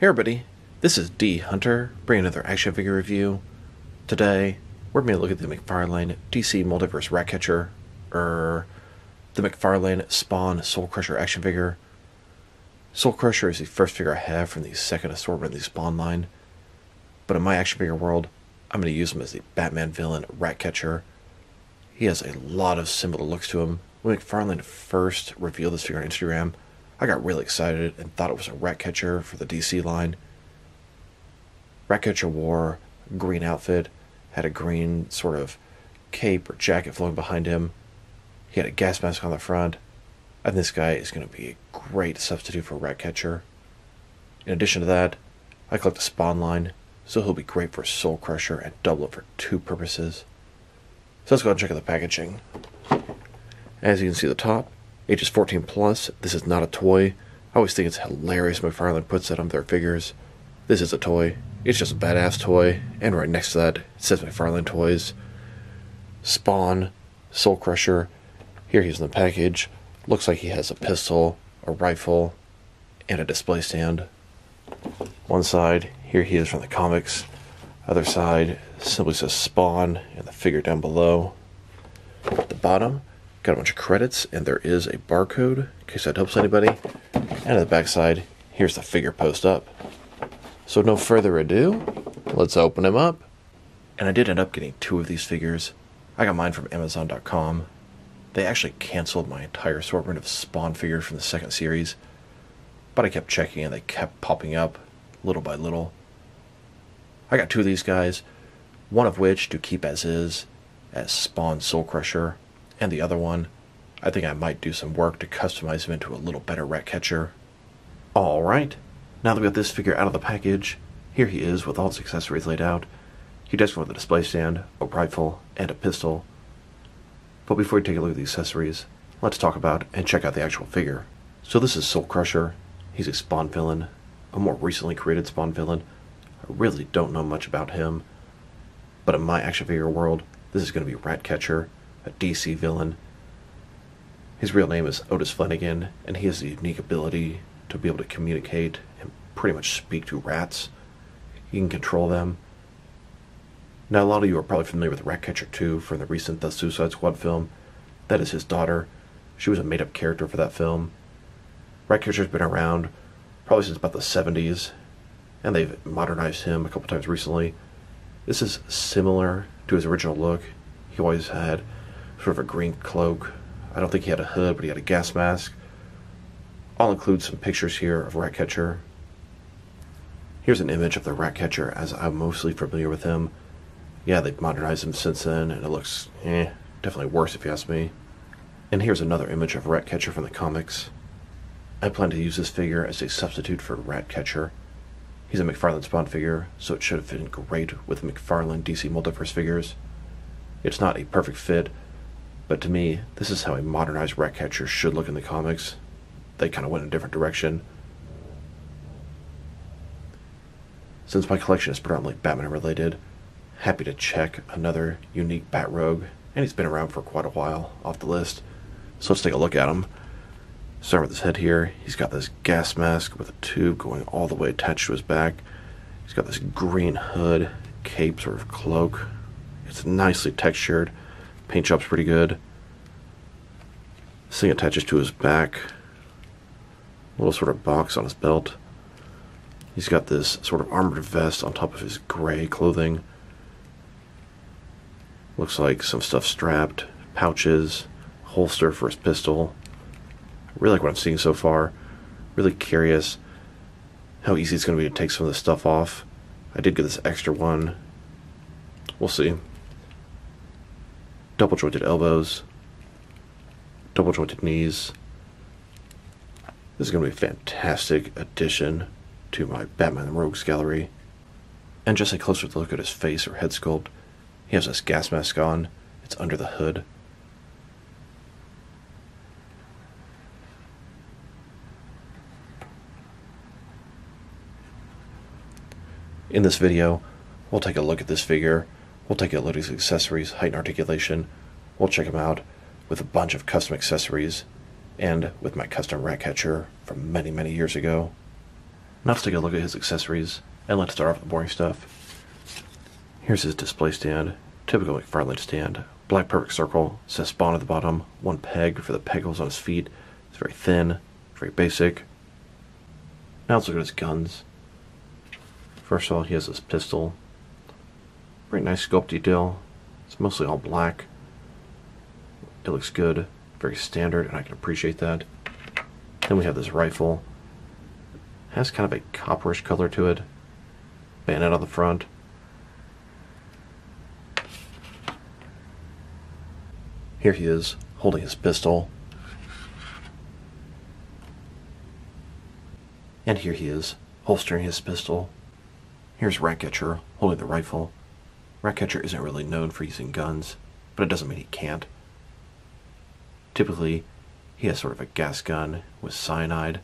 Hey everybody, this is D Hunter, bringing another action figure review. Today, we're going to look at the McFarlane DC Multiverse Ratcatcher, the McFarlane Spawn Soul Crusher action figure. Soul Crusher is the first figure I have from the second assortment of the Spawn line, but in my action figure world, I'm going to use him as the Batman villain Ratcatcher. He has a lot of similar looks to him. When McFarlane first revealed this figure on Instagram, I got really excited and thought it was a Ratcatcher for the DC line. Ratcatcher wore a green outfit, had a green sort of cape or jacket flowing behind him. He had a gas mask on the front, and this guy is going to be a great substitute for Ratcatcher. In addition to that, I collect the Spawn line, so he'll be great for Soul Crusher and double it for two purposes. So let's go ahead and check out the packaging. As you can see at the top, ages 14 plus. This is not a toy. I always think it's hilarious McFarlane puts that on their figures. This is a toy. It's just a badass toy, and right next to that, it says McFarlane Toys. Spawn, Soul Crusher. Here he's in the package. Looks like he has a pistol, a rifle, and a display stand. One side, here he is from the comics. Other side simply says Spawn, and the figure down below. At the bottom, got a bunch of credits, and there is a barcode, in case that helps anybody. And at the back side, here's the figure post up. So no further ado, let's open him up. And I did end up getting two of these figures. I got mine from Amazon.com. They actually canceled my entire assortment of Spawn figures from the second series, but I kept checking and they kept popping up little by little. I got two of these guys, one of which to keep as is, as Spawn Soul Crusher, and the other one, I think I might do some work to customize him into a little better Ratcatcher. Alright, now that we got this figure out of the package, here he is with all his accessories laid out. He does come with a display stand, a rifle, and a pistol. But before we take a look at the accessories, let's talk about and check out the actual figure. So this is Soul Crusher. He's a Spawn villain, a more recently created Spawn villain. I really don't know much about him, but in my action figure world, this is going to be Ratcatcher, a DC villain. His real name is Otis Flanagan, and he has the unique ability to be able to communicate and pretty much speak to rats. He can control them. Now, a lot of you are probably familiar with Ratcatcher 2 from the recent The Suicide Squad film. That is his daughter. She was a made-up character for that film. Ratcatcher's been around probably since about the 70s, and they've modernized him a couple times recently. This is similar to his original look. He always had sort of a green cloak. I don't think he had a hood, but he had a gas mask. I'll include some pictures here of Ratcatcher. Here's an image of the Ratcatcher as I'm mostly familiar with him. Yeah, they've modernized him since then, and it looks, definitely worse if you ask me. And here's another image of Ratcatcher from the comics. I plan to use this figure as a substitute for Ratcatcher. He's a McFarlane Spawn figure, so it should have fit in great with McFarlane DC Multiverse figures. It's not a perfect fit, but to me, this is how a modernized Ratcatcher should look in the comics. They kind of went in a different direction. Since my collection is predominantly Batman related, happy to check another unique Bat Rogue, and he's been around for quite a while off the list. So let's take a look at him. Start with his head here. He's got this gas mask with a tube going all the way attached to his back. He's got this green hood, cape, sort of cloak. It's nicely textured. Paint job's pretty good. This thing attaches to his back. A little sort of box on his belt. He's got this sort of armored vest on top of his gray clothing. Looks like some stuff strapped. Pouches. Holster for his pistol. Really like what I'm seeing so far. Really curious how easy it's going to be to take some of this stuff off. I did get this extra one. We'll see. Double jointed elbows. Double jointed knees. This is going to be a fantastic addition to my Batman Rogues gallery. And just a closer look at his face or head sculpt. He has this gas mask on. It's under the hood. In this video, we'll take a look at this figure. We'll take a look at his accessories, height and articulation. We'll check him out with a bunch of custom accessories and with my custom Ratcatcher from many, many years ago. Now let's take a look at his accessories, and let's start off with the boring stuff. Here's his display stand, typical McFarlane stand. Black perfect circle, says Spawn at the bottom, one peg for the peg holes on his feet. It's very thin, very basic. Now let's look at his guns. First of all, he has this pistol. Very nice sculpt detail. It's mostly all black. It looks good, very standard, and I can appreciate that. Then we have this rifle. It has kind of a copperish color to it. Bayonet on the front. Here he is, holding his pistol. And here he is, holstering his pistol. Here's Ratcatcher, holding the rifle. Ratcatcher isn't really known for using guns, but it doesn't mean he can't. Typically, he has sort of a gas gun with cyanide.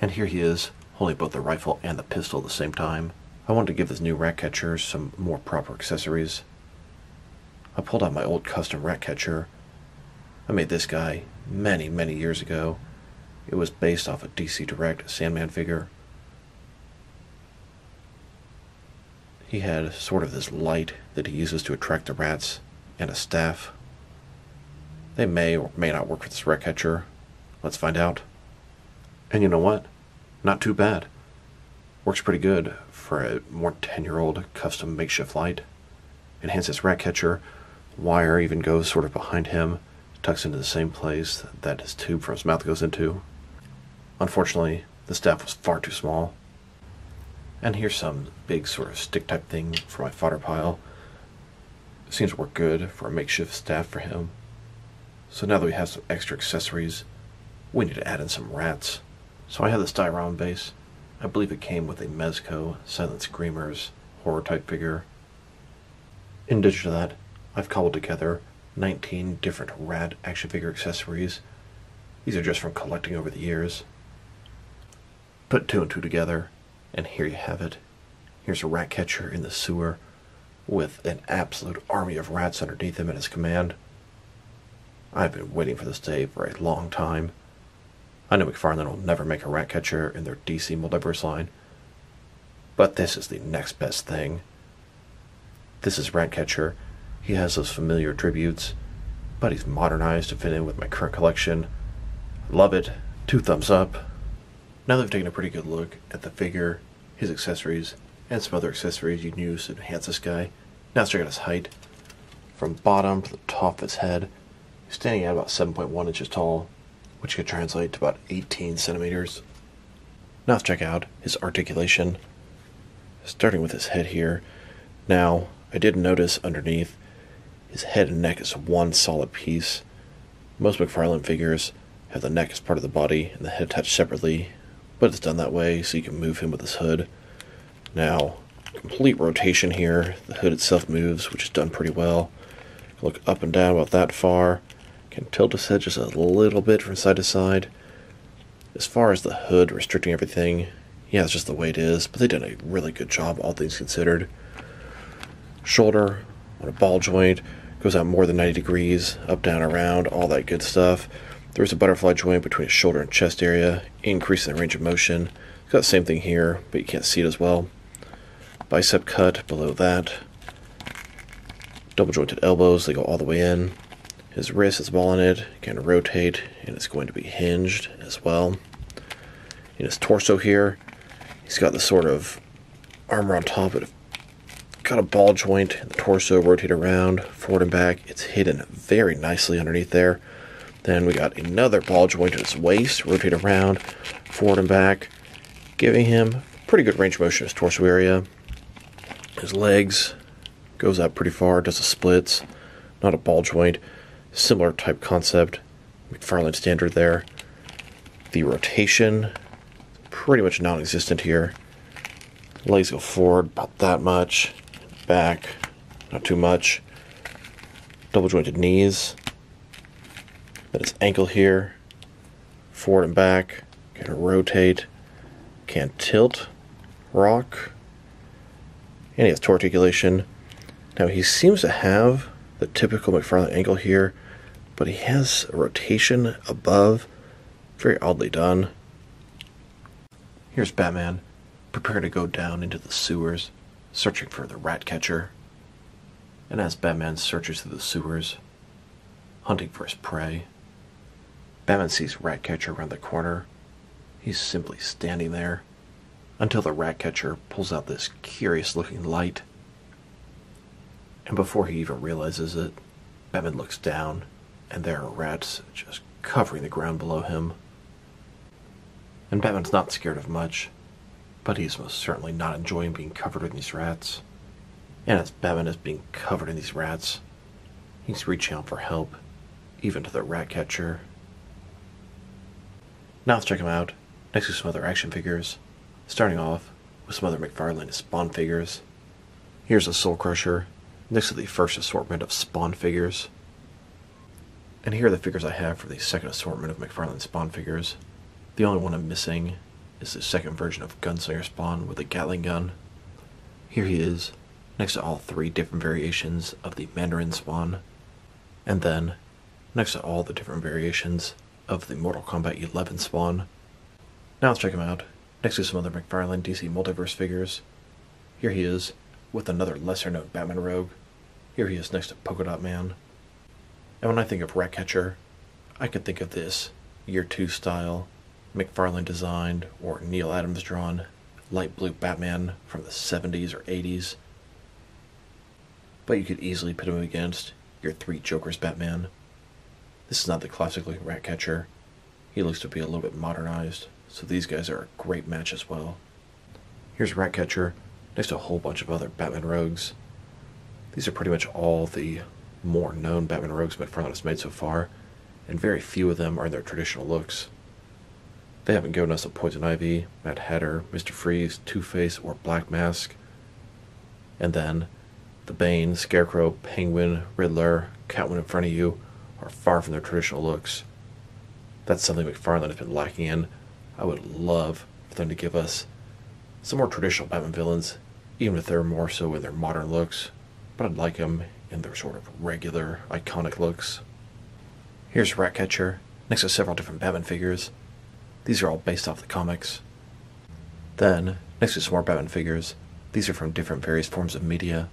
And here he is, holding both the rifle and the pistol at the same time. I wanted to give this new Ratcatcher some more proper accessories. I pulled out my old custom Ratcatcher. I made this guy many, many years ago. It was based off a DC Direct Sandman figure. He had sort of this light that he uses to attract the rats, and a staff. They may or may not work for this Ratcatcher. Let's find out. And you know what? Not too bad. Works pretty good for a more 10-year-old custom makeshift light. Enhances Ratcatcher. Wire even goes sort of behind him, tucks into the same place that his tube from his mouth goes into. Unfortunately, the staff was far too small. And here's some big sort of stick type thing for my fodder pile. Seems to work good for a makeshift staff for him. So now that we have some extra accessories, we need to add in some rats. So I have this diorama base. I believe it came with a Mezco Silent Screamers horror type figure. In addition to that, I've cobbled together 19 different rat action figure accessories. These are just from collecting over the years. Put two and two together, and here you have it. Here's a Ratcatcher in the sewer with an absolute army of rats underneath him at his command. I've been waiting for this day for a long time. I know McFarlane will never make a Ratcatcher in their DC Multiverse line, but this is the next best thing. This is Ratcatcher. He has those familiar attributes, but he's modernized to fit in with my current collection. Love it. 2 thumbs up. Now that we've taken a pretty good look at the figure, his accessories, and some other accessories you can use to enhance this guy, now let's check out his height. From bottom to the top of his head, he's standing at about 7.1 inches tall, which could translate to about 18 centimeters. Now let's check out his articulation. Starting with his head here. Now, I did notice underneath, his head and neck is one solid piece. Most McFarlane figures have the neck as part of the body and the head attached separately, but it's done that way so you can move him with his hood. Now, complete rotation here. The hood itself moves, which is done pretty well. Look up and down about that far. Can tilt his head just a little bit from side to side. As far as the hood restricting everything, yeah, it's just the way it is, but they did a really good job, all things considered. Shoulder on a ball joint, goes out more than 90 degrees, up, down, around, all that good stuff. There's a butterfly joint between his shoulder and chest area, increasing the range of motion. It's got the same thing here, but you can't see it as well. Bicep cut below that. Double jointed elbows, they go all the way in. His wrist is ball in it, can rotate, and it's going to be hinged as well. In his torso here, he's got this sort of armor on top of it. Got a ball joint in the torso, rotate around, forward and back. It's hidden very nicely underneath there. Then we got another ball joint at his waist, rotate around, forward and back, giving him pretty good range of motion in his torso area. His legs goes out pretty far, does the splits, not a ball joint. Similar type concept, McFarlane standard there. The rotation, pretty much non-existent here. Legs go forward about that much, back, not too much. Double jointed knees. Then his ankle here, forward and back, can rotate, can tilt, rock, and he has toe articulation. Now he seems to have the typical McFarlane ankle here, but he has a rotation above, very oddly done. Here's Batman, preparing to go down into the sewers, searching for the Ratcatcher. And as Batman searches through the sewers, hunting for his prey, Batman sees Ratcatcher around the corner. He's simply standing there until the Ratcatcher pulls out this curious-looking light. And before he even realizes it, Batman looks down, and there are rats just covering the ground below him. And Batman's not scared of much, but he's most certainly not enjoying being covered in these rats. And as Batman is being covered in these rats, he's reaching out for help, even to the Ratcatcher. Now let's check him out, next to some other action figures, starting off with some other McFarlane Spawn figures. Here's a Soul Crusher, next to the first assortment of Spawn figures. And here are the figures I have for the second assortment of McFarlane Spawn figures. The only one I'm missing is the second version of Gunslinger Spawn with a Gatling gun. Here he is, next to all three different variations of the Mandarin Spawn, and then next to all the different variations of the Mortal Kombat 11 Spawn. Now let's check him out, next to some other McFarlane DC Multiverse figures. Here he is, with another lesser-known Batman Rogue. Here he is next to Polka Dot Man. And when I think of Ratcatcher, I could think of this Year 2 style, McFarlane designed, or Neil Adams drawn, light blue Batman from the 70s or 80s. But you could easily put him against Year 3 Joker's Batman. This is not the classic looking Ratcatcher. He looks to be a little bit modernized, so these guys are a great match as well. Here's Ratcatcher, next to a whole bunch of other Batman Rogues. These are pretty much all the more known Batman Rogues McFarlane has made so far, and very few of them are in their traditional looks. They haven't given us a Poison Ivy, Mad Hatter, Mr. Freeze, Two-Face, or Black Mask. And then, the Bane, Scarecrow, Penguin, Riddler, Catwoman in front of you are far from their traditional looks. That's something McFarlane has been lacking in. I would love for them to give us some more traditional Batman villains, even if they're more so in their modern looks, but I'd like them in their sort of regular, iconic looks. Here's Ratcatcher, next to several different Batman figures. These are all based off the comics. Then, next to some more Batman figures, these are from different various forms of media.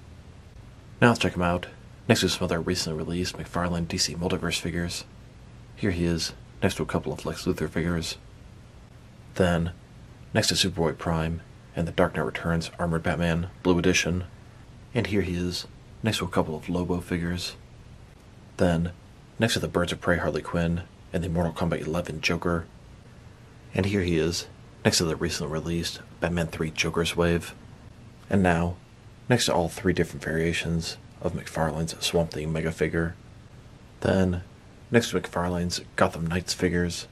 Now let's check them out, next to some other recently released McFarlane DC Multiverse figures. Here he is, next to a couple of Lex Luthor figures. Then, next to Superboy Prime and the Dark Knight Returns Armored Batman Blue Edition. And here he is, next to a couple of Lobo figures. Then, next to the Birds of Prey Harley Quinn and the Mortal Kombat 11 Joker. And here he is, next to the recently released Batman 3 Joker's Wave. And now, next to all three different variations of McFarlane's Swamp Thing Mega figure. Then, next to McFarlane's Gotham Knights figures.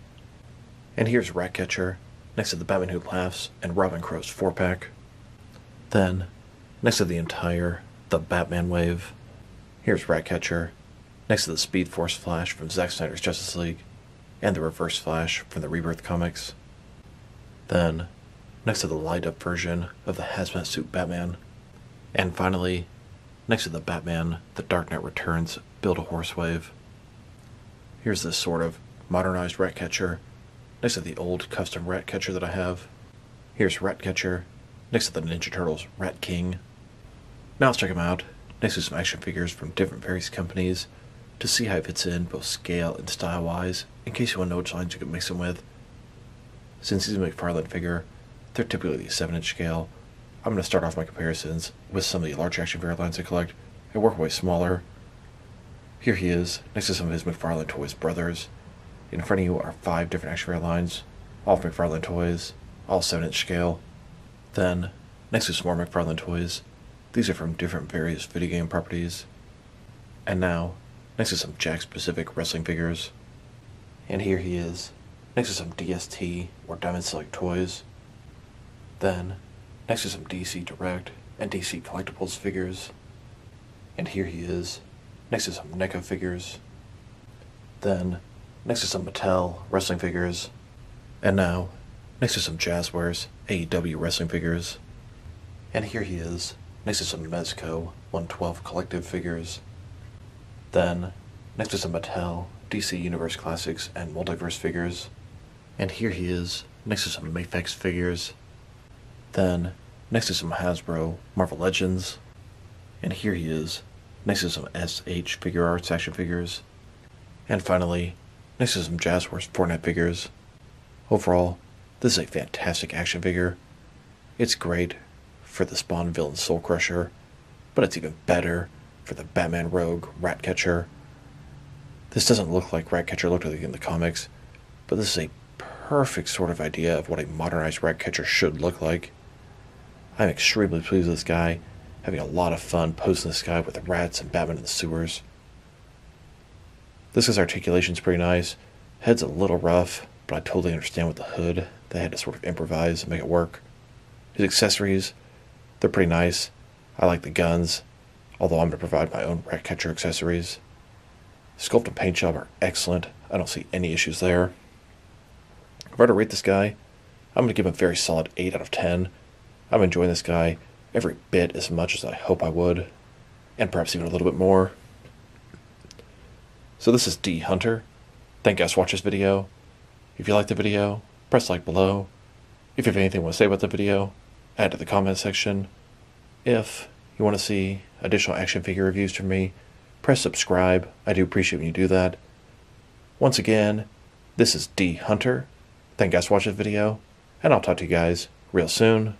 And here's Ratcatcher, next to the Batman Who Laughs and Robin Crow's 4-pack. Then, next to the entire The Batman Wave, here's Ratcatcher, next to the Speed Force Flash from Zack Snyder's Justice League, and the Reverse Flash from the Rebirth comics. Then, next to the light-up version of the Hazmat Suit Batman. And finally, next to the Batman, the Dark Knight Returns Build-A-Horse Wave. Here's this sort of modernized Ratcatcher, next to the old custom Ratcatcher that I have. Here's Ratcatcher, next to the Ninja Turtles Rat King. Now let's check him out, next to some action figures from different various companies, to see how it fits in both scale and style-wise, in case you want to know which lines you can mix them with. Since he's a McFarlane figure, they're typically the 7-inch scale. I'm going to start off my comparisons with some of the large action figure lines I collect, and work my way smaller. Here he is, next to some of his McFarlane Toys brothers. In front of you are 5 different action figure lines, all McFarlane Toys, all 7-inch scale. Then, next to some more McFarlane Toys, these are from different various video game properties. And now, next to some Jakks-specific wrestling figures. And here he is, next to some DST or Diamond Select toys. Then, next to some DC Direct and DC Collectibles figures. And here he is, next to some NECA figures. Then, next to some Mattel wrestling figures. And now, next to some Jazzwares AEW wrestling figures. And here he is, next to some Mezco 112 collective figures. Then, next to some Mattel, DC Universe Classics, and Multiverse figures. And here he is, next to some Mafex figures, Then, next to some Hasbro Marvel Legends. And here he is, next to some SH Figure Arts action figures. And finally, next to some Jazzworks Fortnite figures. Overall, this is a fantastic action figure. It's great for the Spawn villain Soul Crusher, but it's even better for the Batman Rogue Ratcatcher. This doesn't look like Ratcatcher looked like in the comics, but this is a perfect sort of idea of what a modernized Ratcatcher should look like. I'm extremely pleased with this guy, having a lot of fun posing this guy with the rats and Batman in the sewers. This guy's articulation is pretty nice. Head's a little rough, but I totally understand with the hood. They had to sort of improvise and make it work. His accessories, they're pretty nice. I like the guns, although I'm going to provide my own Ratcatcher accessories. Sculpt and paint job are excellent. I don't see any issues there. If I were to rate this guy, I'm going to give him a very solid 8 out of 10. I'm enjoying this guy every bit as much as I hope I would, and perhaps even a little bit more. So this is D Hunter. Thank you guys for watching this video. If you liked the video, press like below. If you have anything you want to say about the video, add to the comment section. If you want to see additional action figure reviews from me, press subscribe. I do appreciate when you do that. Once again, this is D Hunter. Thank you guys for watching this video, and I'll talk to you guys real soon.